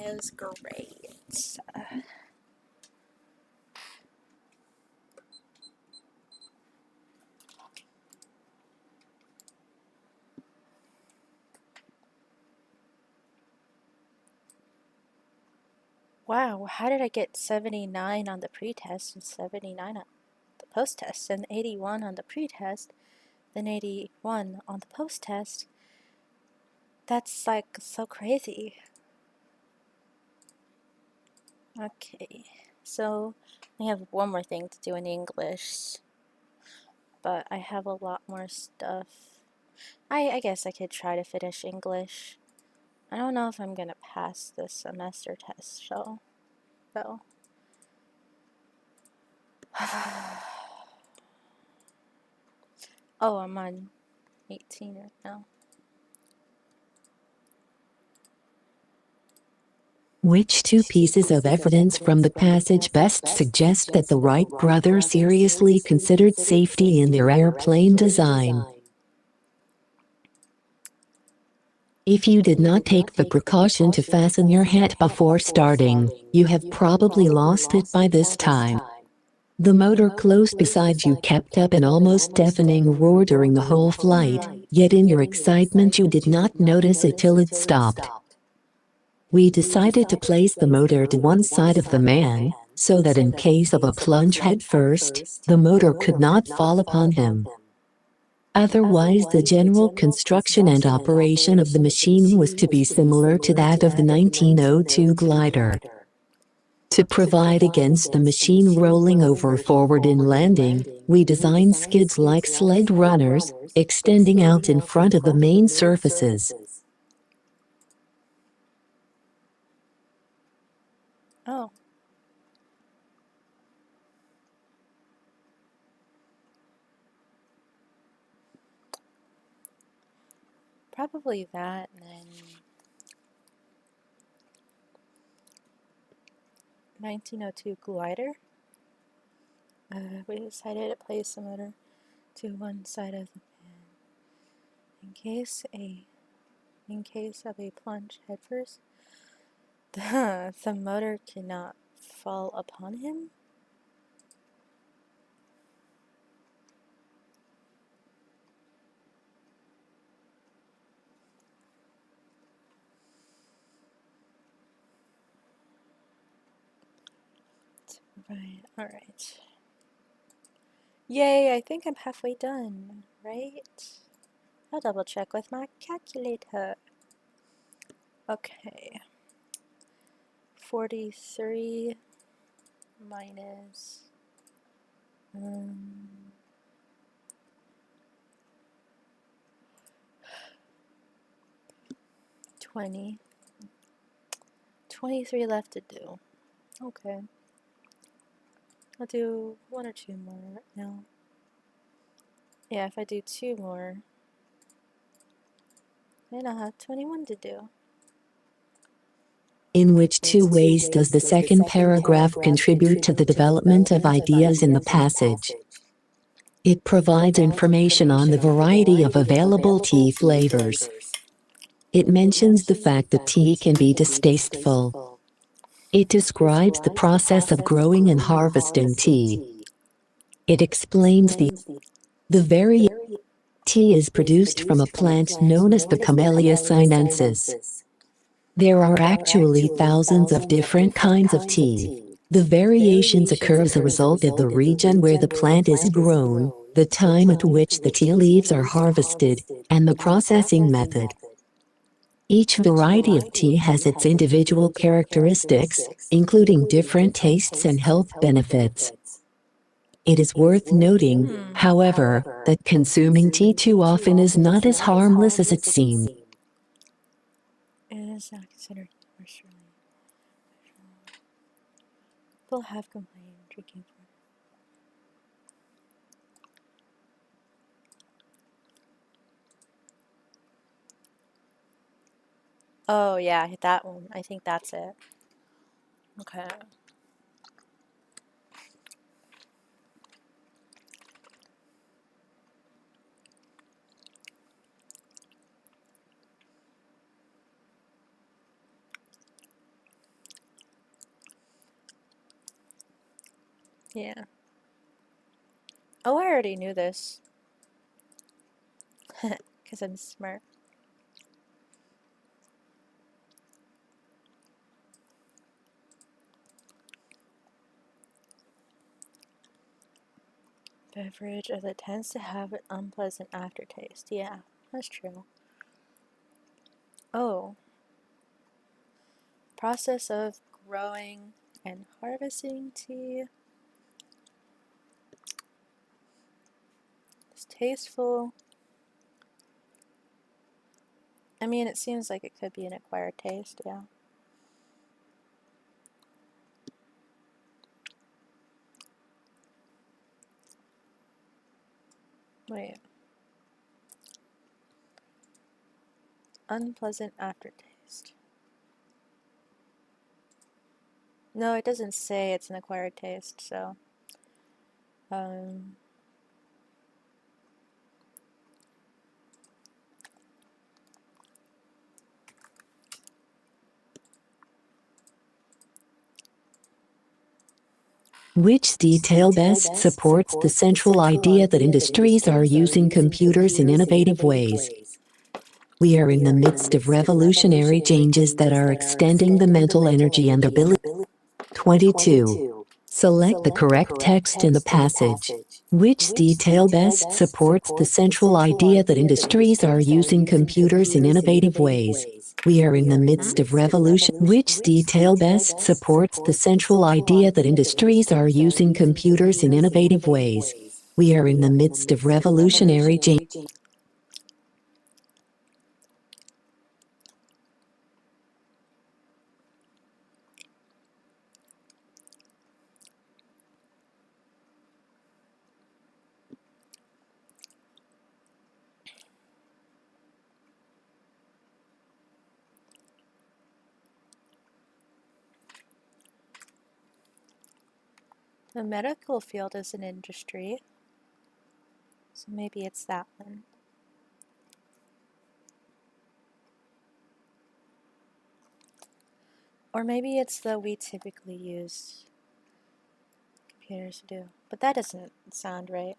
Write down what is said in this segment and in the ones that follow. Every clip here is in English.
is great. Wow, how did I get 79 on the pretest and 79 on the post-test and 81 on the pretest, then 81 on the post-test? That's like so crazy. Okay, so I have one more thing to do in English, but I have a lot more stuff. I guess I could try to finish English. I don't know if I'm gonna pass this semester test, though. Oh, I'm on 18 right now. Which two pieces of evidence from the passage best suggest that the Wright brothers seriously considered safety in their airplane design? If you did not take the precaution to fasten your hat before starting, you have probably lost it by this time. The motor close beside you kept up an almost deafening roar during the whole flight, yet in your excitement you did not notice it till it stopped. We decided to place the motor to one side of the man, so that in case of a plunge head first, the motor could not fall upon him. Otherwise, the general construction and operation of the machine was to be similar to that of the 1902 glider. To provide against the machine rolling over forward in landing, we designed skids like sled runners, extending out in front of the main surfaces. Oh. Probably that, and then 1902 glider. We decided to place the motor to one side of the pan in case of a plunge headfirst. The motor cannot fall upon him. Right, alright. Yay, I think I'm halfway done, right? I'll double check with my calculator. Okay. 43 minus 20. 23 left to do. Okay. I'll do one or two more right now. Yeah, if I do two more, then I'll have 21 to do. In which two ways does the second paragraph contribute to the development of ideas in the passage? It provides information on the variety of available tea flavors. It mentions the fact that tea can be distasteful. It describes the process of growing and harvesting tea. It explains the very tea is produced from a plant known as the Camellia sinensis. There are actually thousands of different kinds of tea. The variations occur as a result of the region where the plant is grown, the time at which the tea leaves are harvested, and the processing method. Each variety of tea has its individual characteristics, including different tastes and health benefits. It is worth noting, however, that consuming tea too often is not as harmless as it seems. It is not considered commercially. People have complained drinking for. Oh yeah, that one. I think that's it. Okay. Yeah. Oh, I already knew this. Because I'm smart. Beverage that tends to have an unpleasant aftertaste. Yeah, that's true. Oh, process of growing and harvesting tea. It's tasteful. I mean, it seems like it could be an acquired taste, yeah. Wait. Unpleasant aftertaste. No, it doesn't say it's an acquired taste, so. Um, Which detail best supports the central idea that industries are using computers in innovative ways? We are in the midst of revolutionary changes that are extending the mental energy and ability. 22. Select the correct text in the passage. Which detail best supports the central idea that industries are using computers in innovative ways? We are in the midst of revolution. Which detail best supports the central idea that industries are using computers in innovative ways? We are in the midst of revolutionary change. the medical field is an industry, so maybe it's that one. Or maybe it's the we typically use computers to do. But that doesn't sound right.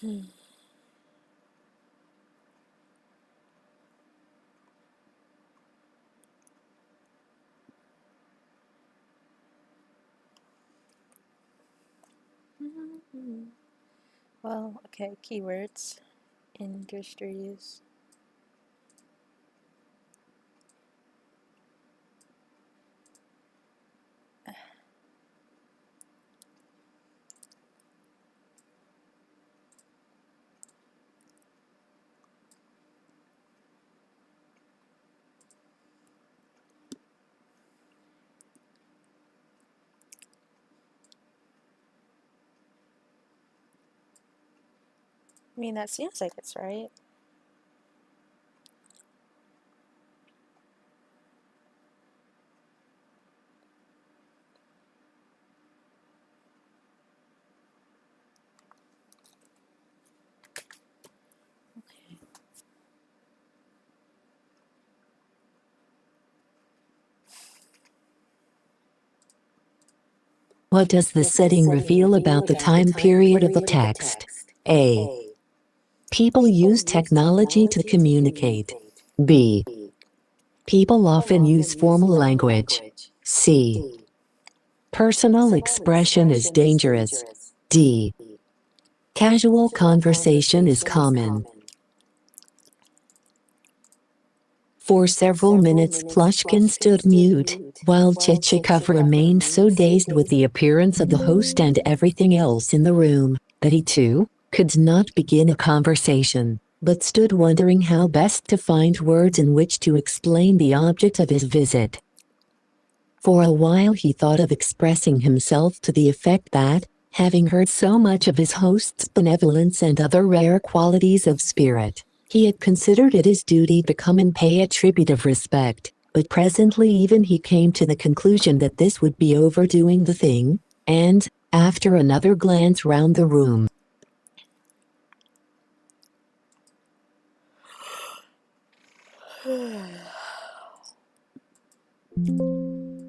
Hmm. Well, okay, keywords. Industries. I mean, that seems like it's right. Okay. What does the setting reveal about the time period of the text? A. People use technology to communicate. B. People often use formal language. C. Personal expression is dangerous. D. Casual conversation is common. For several minutes Plushkin stood mute, while Chichikov remained so dazed with the appearance of the host and everything else in the room, that he too could not begin a conversation, but stood wondering how best to find words in which to explain the object of his visit. For a while he thought of expressing himself to the effect that, Having heard so much of his host's benevolence and other rare qualities of spirit, he had considered it his duty to come and pay a tribute of respect, but presently even he came to the conclusion that this would be overdoing the thing, and, after another glance round the room,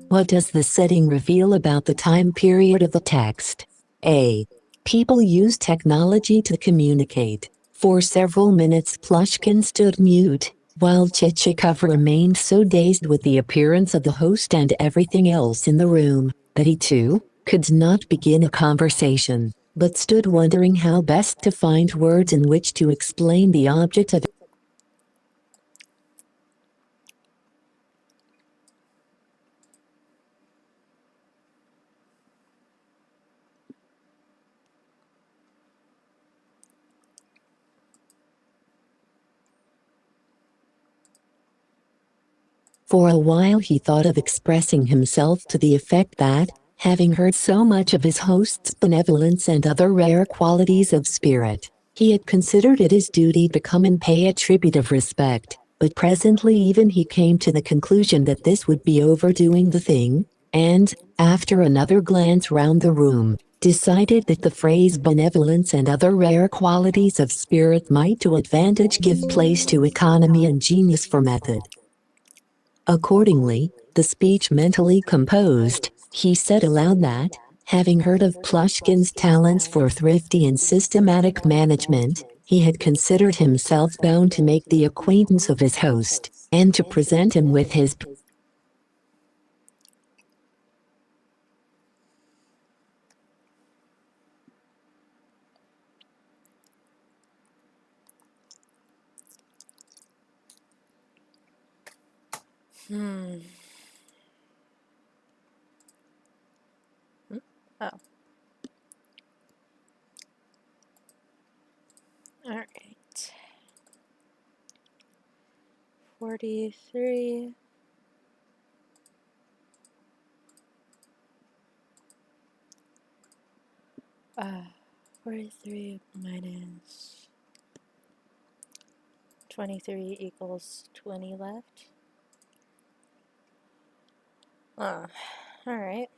what does the setting reveal about the time period of the text? A. People use technology to communicate. For several minutes Plushkin stood mute, while Chichikov remained so dazed with the appearance of the host and everything else in the room, that he too could not begin a conversation, but stood wondering how best to find words in which to explain the object of For a while he thought of expressing himself to the effect that, having heard so much of his host's benevolence and other rare qualities of spirit, he had considered it his duty to come and pay a tribute of respect, but presently even he came to the conclusion that this would be overdoing the thing, and, after another glance round the room, decided that the phrase benevolence and other rare qualities of spirit might to advantage give place to economy and genius for method. Accordingly, the speech mentally composed, he said aloud that, having heard of Plushkin's talents for thrifty and systematic management, he had considered himself bound to make the acquaintance of his host, and to present him with his Oh. Alright. 43. 43 minus 23 equals 20 left. Alright.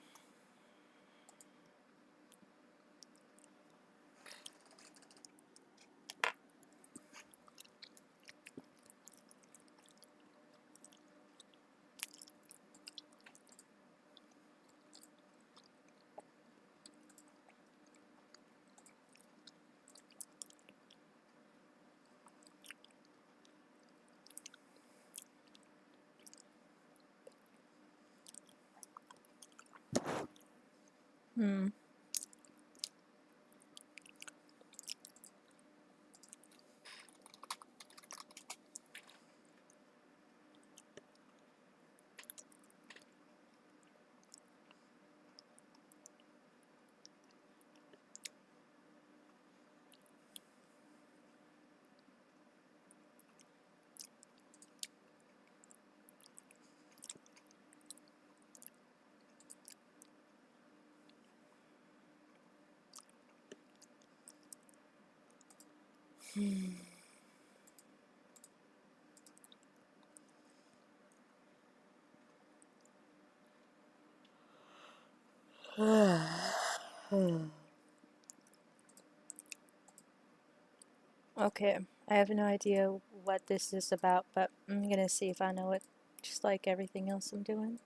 Okay, I have no idea what this is about, but I'm gonna see if I know it, just like everything else I'm doing.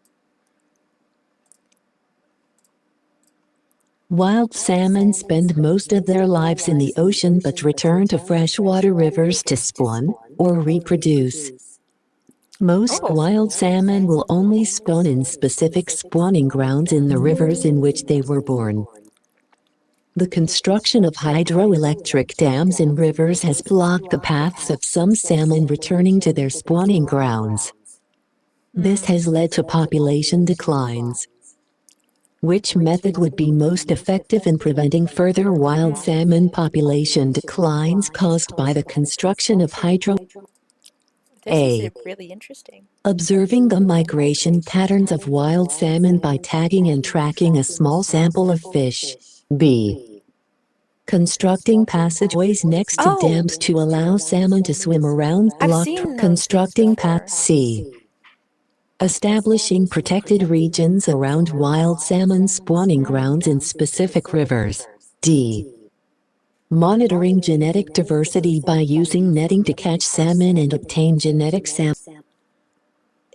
Wild salmon spend most of their lives in the ocean but return to freshwater rivers to spawn or reproduce. Most wild salmon will only spawn in specific spawning grounds in the rivers in which they were born. The construction of hydroelectric dams in rivers has blocked the paths of some salmon returning to their spawning grounds. This has led to population declines. Which method would be most effective in preventing further wild salmon population declines caused by the construction of This is really interesting. Observing the migration patterns of wild salmon by tagging and tracking a small sample of fish. B. Constructing passageways next to dams to allow salmon to swim around I've blocked. seen those things Constructing before. C. Establishing protected regions around wild salmon spawning grounds in specific rivers. D. Monitoring genetic diversity by using netting to catch salmon and obtain genetic samples.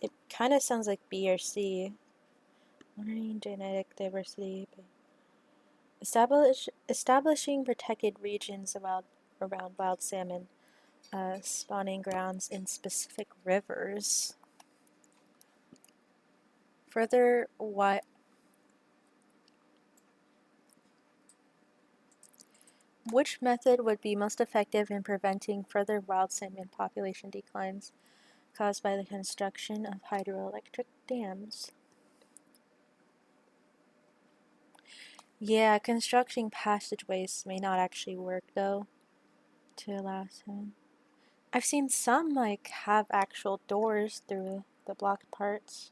It kind of sounds like B or C. Monitoring genetic diversity. Establishing protected regions around wild salmon spawning grounds in specific rivers. Further, which method would be most effective in preventing further wild salmon population declines caused by the construction of hydroelectric dams? Yeah, constructing passageways may not actually work though to allow salmon. I've seen some like have actual doors through the blocked parts.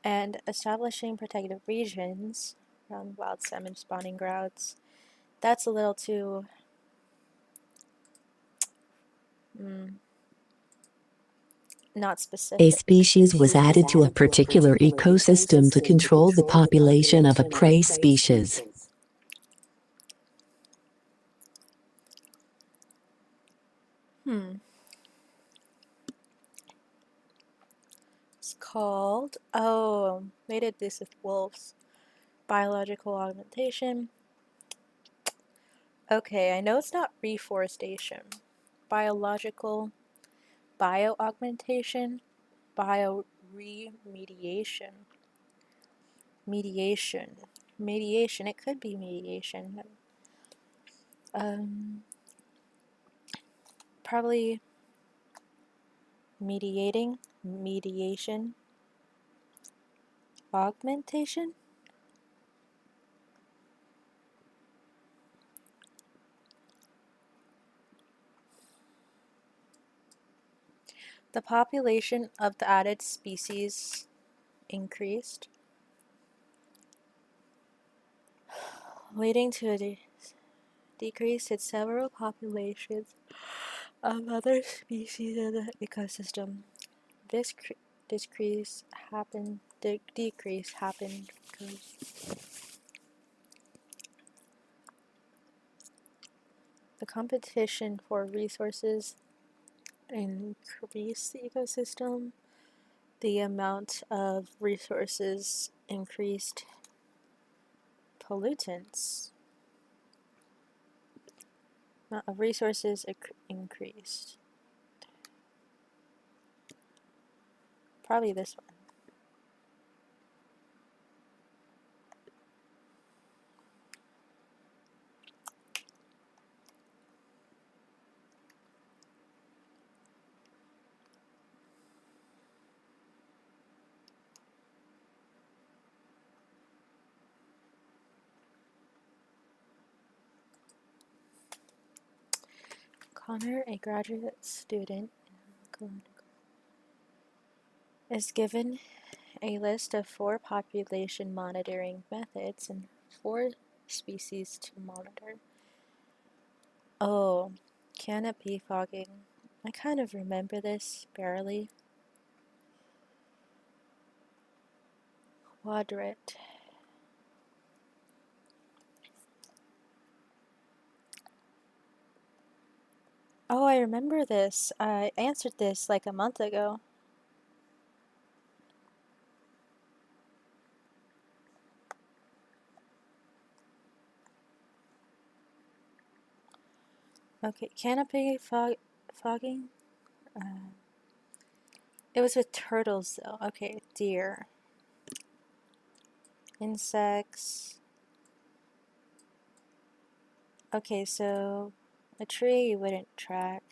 And establishing protected regions around wild salmon spawning grounds. That's a little too not A specific. species was added to a particular ecosystem to control the population of a prey species. It's called, oh, they did this with wolves. Biological augmentation. Okay, I know it's not reforestation. Biological, bio-augmentation, bio-remediation. Mediation, it could be mediation. Probably mediation, augmentation. The population of the added species increased, leading to a decrease in several populations of other species in the ecosystem. This decrease happened because the competition for resources increased the ecosystem. The amount of resources increased pollutants. Amount of resources increased. Probably this one. Connor, a graduate student, is given a list of 4 population monitoring methods and 4 species to monitor. Oh, canopy fogging. I kind of remember this barely. Quadrant. Oh, I remember this. I answered this like a month ago. Okay, canopy fogging? It was with turtles though. Okay, deer. Insects. Okay, so a tree you wouldn't track.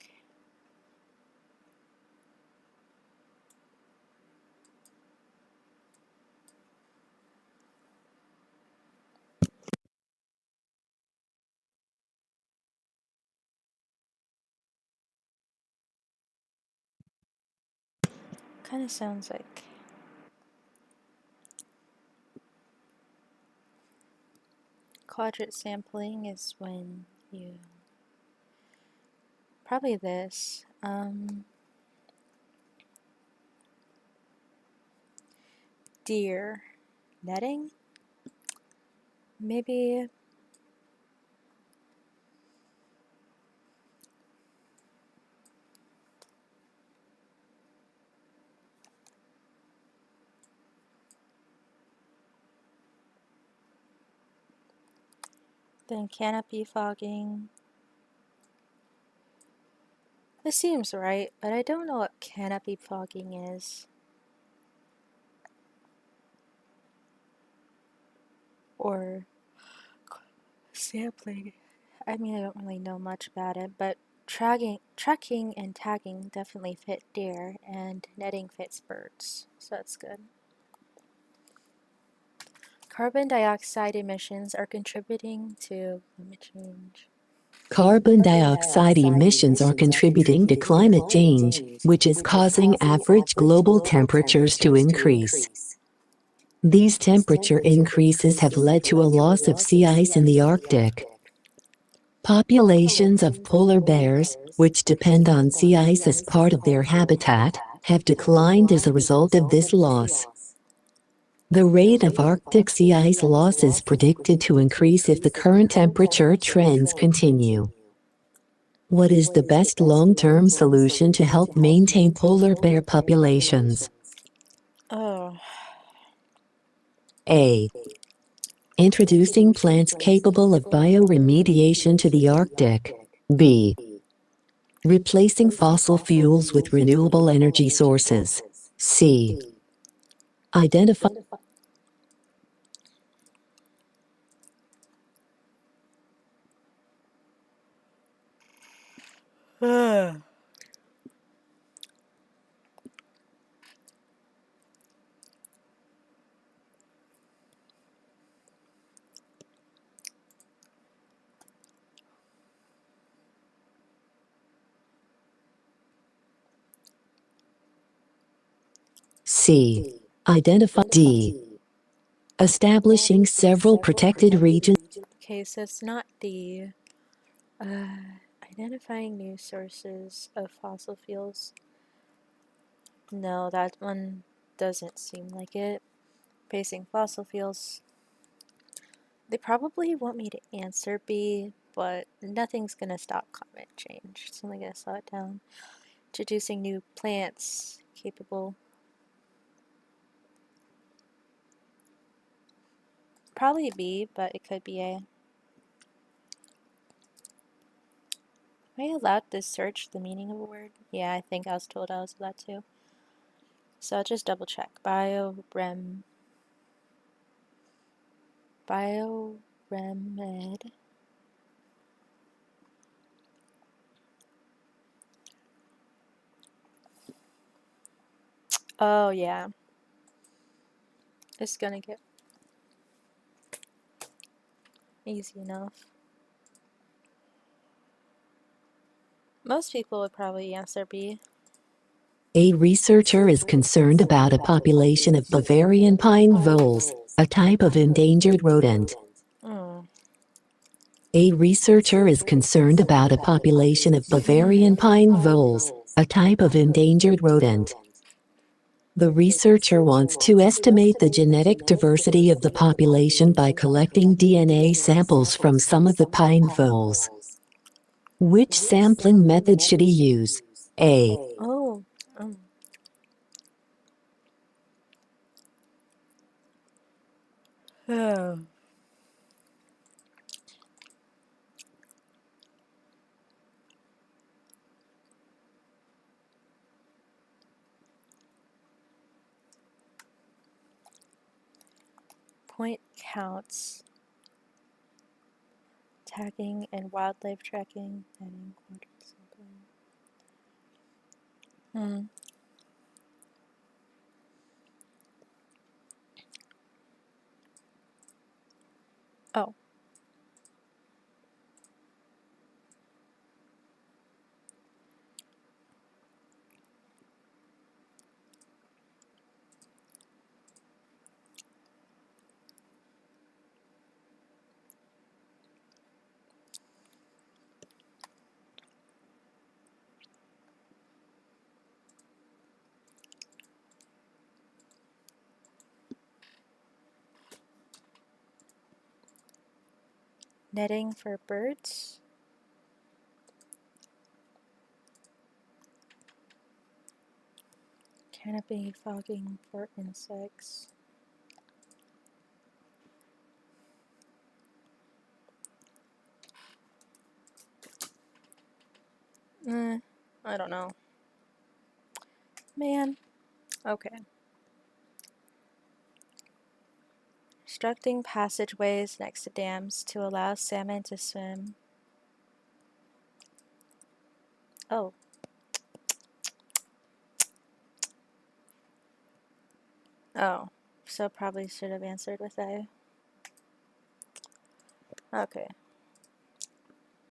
Kind of sounds like Quadrant sampling is when you probably this. Deer netting? Maybe. Then canopy fogging. This seems right, but I don't know what canopy fogging is. Or sampling. I mean, I don't really know much about it, but tracking and tagging definitely fit deer, and netting fits birds, so that's good. Carbon dioxide emissions are contributing to climate change. Carbon dioxide emissions are contributing to climate change, which is causing average global temperatures to increase. These temperature increases have led to a loss of sea ice in the Arctic. Populations of polar bears, which depend on sea ice as part of their habitat, have declined as a result of this loss. The rate of Arctic sea ice loss is predicted to increase if the current temperature trends continue. What is the best long-term solution to help maintain polar bear populations? Oh, A. Introducing plants capable of bioremediation to the Arctic. B. Replacing fossil fuels with renewable energy sources. C. Identify C. Identify D. Establishing several protected regions. okay, so it's not the identifying new sources of fossil fuels. No, that one doesn't seem like it. Facing fossil fuels. They probably want me to answer B, but nothing's gonna stop climate change. It's only gonna slow it down. Introducing new plants capable. Probably B, but it could be A. Am I allowed to search the meaning of a word? Yeah, I think I was told I was allowed to. So I'll just double check. Bioremed. Oh yeah. It's gonna get easy enough. Most people would probably answer B. A researcher is concerned about a population of Bavarian pine voles, a type of endangered rodent. Mm. A researcher is concerned about a population of Bavarian pine voles, a type of endangered rodent. The researcher wants to estimate the genetic diversity of the population by collecting DNA samples from some of the pine voles. Which sampling method should he use? A. Oh. Mm. Oh. Point counts. Tagging and wildlife tracking and quadrant sampling. Hmm. Oh. Netting for birds? Canopy fogging for insects. I don't know. Man. Okay. Constructing passageways next to dams to allow salmon to swim. Oh. Oh. So probably should have answered with A. Okay.